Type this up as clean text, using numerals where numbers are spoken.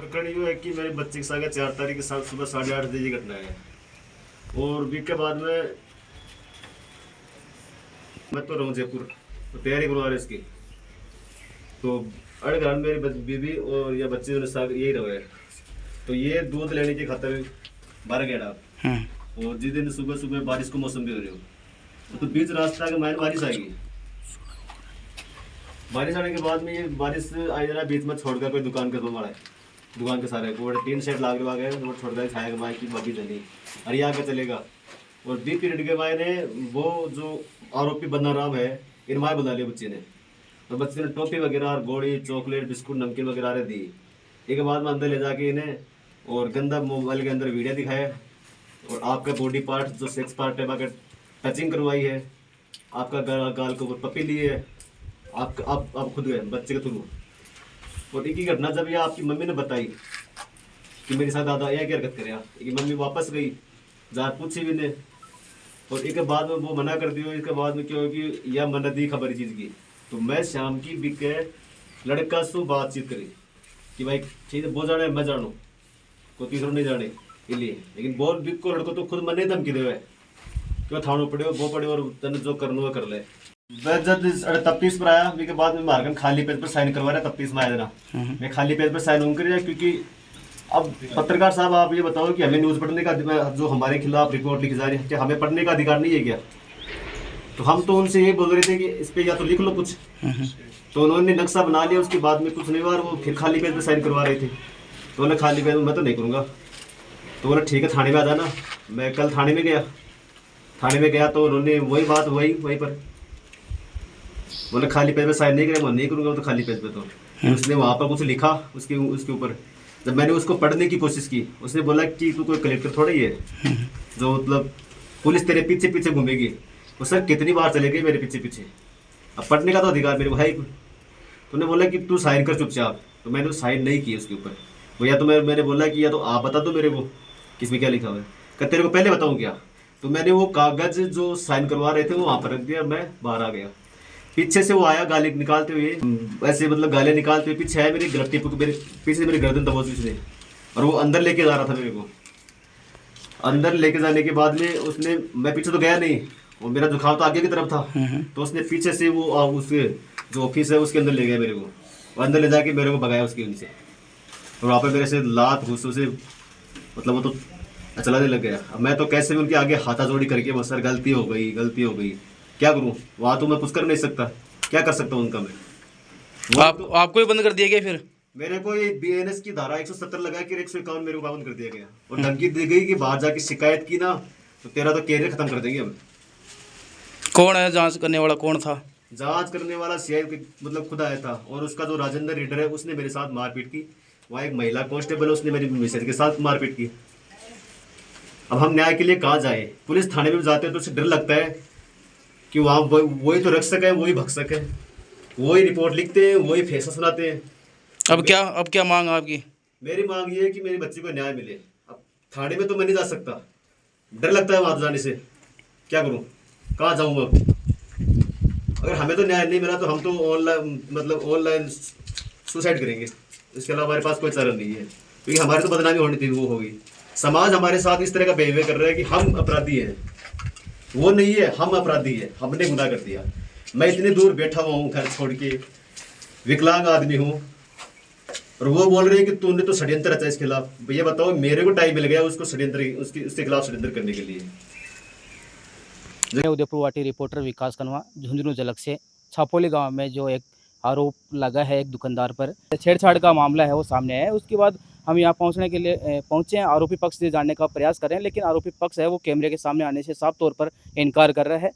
प्रकरण ये है कि मेरे बच्चे के साथ 4 तारीख के साथ सुबह 8:30 बजे घटना है। और वीक के बाद में मैं तो रहूँ जयपुर, तो तैयारी करवा रहे इसकी। तो अड़ घर मेरी बीबी और या बच्चे जो साथ यही रहे। तो ये दूध लेने की खातर बारह गेड़ा। और जिस दिन सुबह सुबह बारिश को मौसम भी हो रही हो, तो बीच रास्ता के मायने बारिश आएगी। बारिश आने के बाद में ये बारिश आई जरा बीच में छोड़कर कोई दुकान के मारा है, दुकान के सारे को टीन सेट लाग रहा गए वो छोड़कर छाया के माए की बाकी चली और यहाँ का चलेगा। और 20 पीरियड के मायने वो जो आरोपी बदनाराम है इन माए बना लिया बच्चे ने। तो बच्चे ने टॉफी वगैरह और गोली चॉकलेट बिस्कुट नमकीन वगैरह दी। एक बाद में अंदर ले जाके इन्हें और गंदा मोबाइल के अंदर वीडियो दिखाया और आपका बॉडी पार्ट जो सेक्स पार्ट है वहाँ टचिंग करवाई है, आपका गाल के ऊपर पपी ली है, आप खुद गए बच्चे के थ्रू। और एक ही घटना जब ये आपकी मम्मी ने बताई कि मेरे साथ दादा यह क्या हरकत करे, एक मम्मी वापस गई जार पूछी भी ने। और एक बाद में वो मना कर दियो। इसके बाद में क्या होगी यह मन दी खबर चीज़ की। तो मैं शाम की बिके लड़का से बातचीत करी कि भाई ठीक है वो जाने मैं जानू को तीसरा नहीं जाने के लिए। लेकिन बहुत बिक को लड़को तो खुद मन नहीं धमकी दे क्यों थानो पड़े वो पड़े और तन जो करना वो कर ले। मैं जब 33 पर आया के बाद में मारकर खाली पेज पर साइन करवा रहा 33 में आया देना। मैं खाली पेज पर साइन हूँ कर क्योंकि अब पत्रकार साहब आप ये बताओ कि हमें न्यूज़ पढ़ने का जो हमारे खिलाफ रिपोर्ट लिखी जा रही है क्या हमें पढ़ने का अधिकार नहीं है क्या? तो हम तो उनसे ये बोल रहे थे कि इस पे या तो लिख लो कुछ। तो उन्होंने नक्शा बना लिया, उसके बाद में कुछ नहीं हुआ, वो फिर खाली पेज पे साइन करवा रहे थे। तो उन्हें खाली पेज में मैं तो नहीं करूँगा। तो बोले ठीक है थाने में आ जाना। मैं कल थाने में गया तो उन्होंने वही बात वहीं पर बोले खाली पेज पे साइन नहीं करें मैं नहीं करूँगा। तो खाली पेज पे तो उसने वहाँ पर कुछ लिखा उसके ऊपर। जब मैंने उसको पढ़ने की कोशिश की उसने बोला कि तू कोई कलेक्टर थोड़ा ही है जो मतलब पुलिस तेरे पीछे पीछे घूमेगी। वो सर कितनी बार चलेगी मेरे पीछे पीछे, अब पढ़ने का तो अधिकार मेरे भाई। तूने बोला कि तू साइन कर चुपचाप, तो मैंने साइन नहीं की उसके ऊपर। वो या तो मैंने बोला कि या तो आप बता दो मेरे को किसमें क्या लिखा हुआ है, क्या तेरे को पहले बताऊँ क्या? तो मैंने वो कागज जो साइन करवा रहे थे वो वहाँ पर रख दिया। मैं बाहर आ गया। पीछे से वो आया गाली निकालते हुए, ऐसे मतलब गालियाँ निकालते हुए पीछे आया मेरी गलती मेरे पीछे से मेरी गर्दन दबोची उसने। और वो अंदर लेके जा रहा था मेरे को। अंदर लेके जाने के बाद में उसने, मैं पीछे तो गया नहीं और मेरा झुकाव तो आगे की तरफ था। तो उसने पीछे से वो उसके जो ऑफिस है उसके अंदर ले गया मेरे को। अंदर ले जाके मेरे को भगाया उसके नीचे। और वहाँ पर मेरे से लात घुसों से मतलब वो तो चलाने लग गया। अब मैं तो कैसे भी उनके आगे हाथाजोड़ी करके वो सर गलती हो गई क्या करूं? वहाँ तो मैं कुछ कर नहीं सकता, क्या कर सकता हूँ उनका मैं। आपको ही बंद कर दिया गया फिर? मेरे को ये BNS की धारा 170 लगा के 151 मेरे को पाबंद कर दिया गया और धमकी दी गई कि बाहर जाके शिकायत की ना तो तेरा तो कैरियर खत्म कर देंगे हम। कौन है जांच करने वाला? कौन था जांच करने वाला? CI मतलब खुद आया था। और उसका जो राजेंद्र रीडर है उसने मेरे साथ मारपीट की। वहाँ एक महिला कांस्टेबल है उसने मेरी मिसेज के साथ मारपीट की। अब हम न्याय के लिए कहाँ जाए? पुलिस थाने में जाते हैं तो उसे डर लगता है कि वहाँ वही तो रक्षक है, वही भक्षक है, वही रिपोर्ट लिखते हैं, वही फैसला सुनाते हैं। अब क्या मांग आपकी? मेरी मांग ये है कि मेरे बच्चे को न्याय मिले। अब थाने में तो मैं नहीं जा सकता, डर लगता है वहाँ जाने से। क्या करूँ, कहाँ जाऊँ अब? अगर हमें तो न्याय नहीं मिला तो हम तो ऑनलाइन सुसाइड करेंगे। इसके अलावा हमारे पास कोई चारा नहीं है क्योंकि हमारे तो बदनामी होनी थी, वो होगी। समाज हमारे साथ इस तरह का बिहेवियर कर रहा है कि हम अपराधी हैं, वो नहीं है, हम अपराधी है, हमने गुनाह कर दिया। मैं इतनी दूर बैठा हुआ हूँ घर छोड़ के, विकलांग आदमी हूँ, और वो बोल रहे हैं कि तूने तो षड्यंत्र रचा इसके खिलाफ। ये बताओ मेरे को टाइम मिल गया उसको षड्यंत्र उसके खिलाफ षड्यंत्र करने के लिए। मैं उदयपुर वाटी रिपोर्टर विकास कनवा झुंझुनू जलक से छापोली गांव में जो एक आरोप लगा है एक दुकानदार पर छेड़छाड़ का मामला है वो सामने आया है। उसके बाद हम यहाँ पहुँचने के लिए पहुँचे हैं। आरोपी पक्ष से जानने का प्रयास कर रहे हैं लेकिन आरोपी पक्ष है वो कैमरे के सामने आने से साफ तौर पर इनकार कर रहा है।